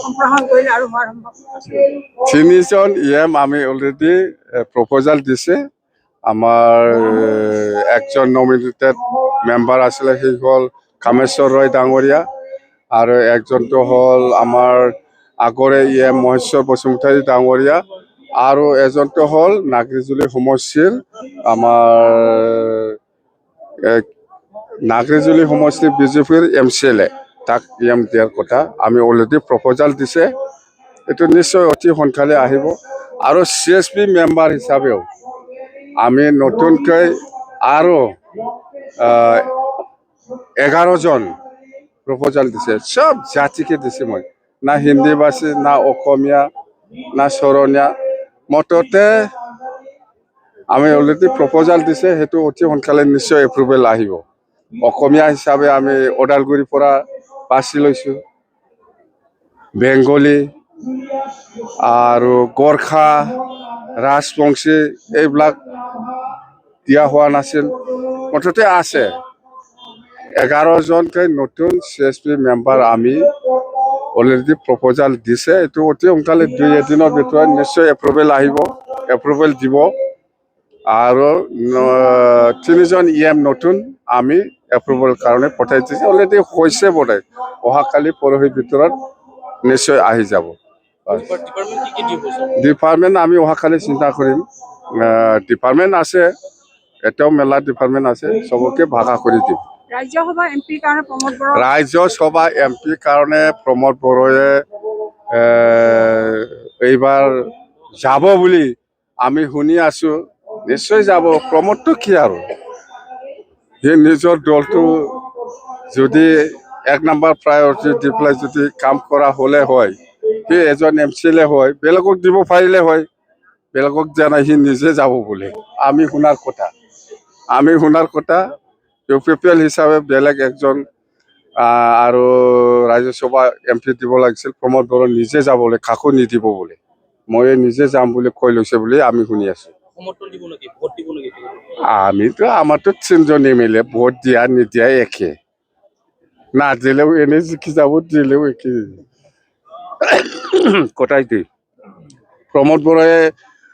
সম্প্ৰসাৰণ কৰিলে আৰু হোৱাৰ সম্ভৱ আছে? 3জন EM আমি অলৰেডি প্ৰপ'জাল দিছে। আমাৰ একজন নমিনেটেড মেম্বাৰ আছিলে, সি হ'ল কামেশ্বৰ ৰয় ডাঙৰীয়া, আৰু একজনটো হ'ল আমাৰ আগৰে EM মহেশ্বৰ বসুমতাৰী ডাঙৰীয়া, আৰু এজনটো হ'ল নাগৰিজুলি সমষ্টিৰ আমাৰ নাগৰিজুলি সমষ্টিৰ বিজেপিৰ MCLA, তাক EM দিয়াৰ কথা আমি অলৰেডি প্ৰপ'জাল দিছে। এইটো নিশ্চয় অতি সোনকালে আহিব। আৰু CSP মেম্বাৰ হিচাপেও আমি নতুনকৈ আৰু 11জন প্ৰপ'জাল দিছে। চব জাতিকে দিছে, মই না হিন্দীভাষী, না অসমীয়া, না চৰণীয়া, মুঠতে আমি অলৰেডি প্ৰপ'জাল দিছে। সেইটো অতি সোনকালে নিশ্চয় এপ্ৰুভেল আহিব। অসমীয়া হিচাপে আমি ওদালগুৰিৰ পৰা বাছি লৈছোঁ, বেংগলী আৰু গোৰ্খা, ৰাজবংশী এইবিলাক দিয়া হোৱা নাছিল, মুঠতে আছে। 11জনকৈ নতুন CSP মেম্বাৰ আমি অলৰেডি প্ৰপ'জাল দিছে। এইটো অতি সোনকালে 2-1 দিনৰ ভিতৰত নিশ্চয় এপ্ৰুভেল দিব। আৰু 3জন EM নতুন আমি এপ্ৰুভেল কাৰণে পঠাই দিছে। অলৰেডি হৈছে বোধহয়, অহাকালি পৰহিৰ ভিতৰত নিশ্চয় আহি যাব। ডিপাৰ্টমেণ্ট আমি অহাকালি চিন্তা কৰিম। ডিপাৰ্টমেণ্ট আছে, এতিয়াও মেলা ডিপাৰ্টমেণ্ট আছে, চবকে ভাগা কৰি দিম। ৰাজ্যসভা MP কাৰণে প্ৰমোদ বড়ো, ৰাজ্যসভা MP কাৰণে প্ৰমোদ বড়োৱে এইবাৰ যাব বুলি আমি শুনি আছো। নিশ্চয় যাব। প্ৰমোদটো কি আৰু, সি নিজৰ দলটো যদি 1 নম্বৰ প্ৰায়ৰিটি দি পেলাই যদি কাম কৰা হ'লে হয়, সি এজন MCLA হয়, বেলেগক দিব পাৰিলে হয়। বেলেগক জানাই সি নিজে যাব বুলি আমি শুনাৰ কথা। UPPL হিচাপে বেলেগ একজন আৰু ৰাজ্যসভা MP দিব লাগিছিল। প্ৰমোদ বড়ো নিজে যাবলৈ, কাকো নিদিব বুলি, মই নিজে যাম বুলি কৈ লৈছে বুলি আমি শুনি আছো। আমাৰতো 3জন MLA, ভোট দিয়া নিদিয়া একে, নাদিলেও এনেই জিকি যাব, দিলেও একে কথাই কি। প্ৰমোদ বড়োৱে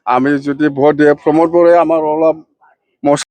আমি যদি ভোট দিয়ে, প্ৰমোদ বড়োৱে আমাৰ অলপ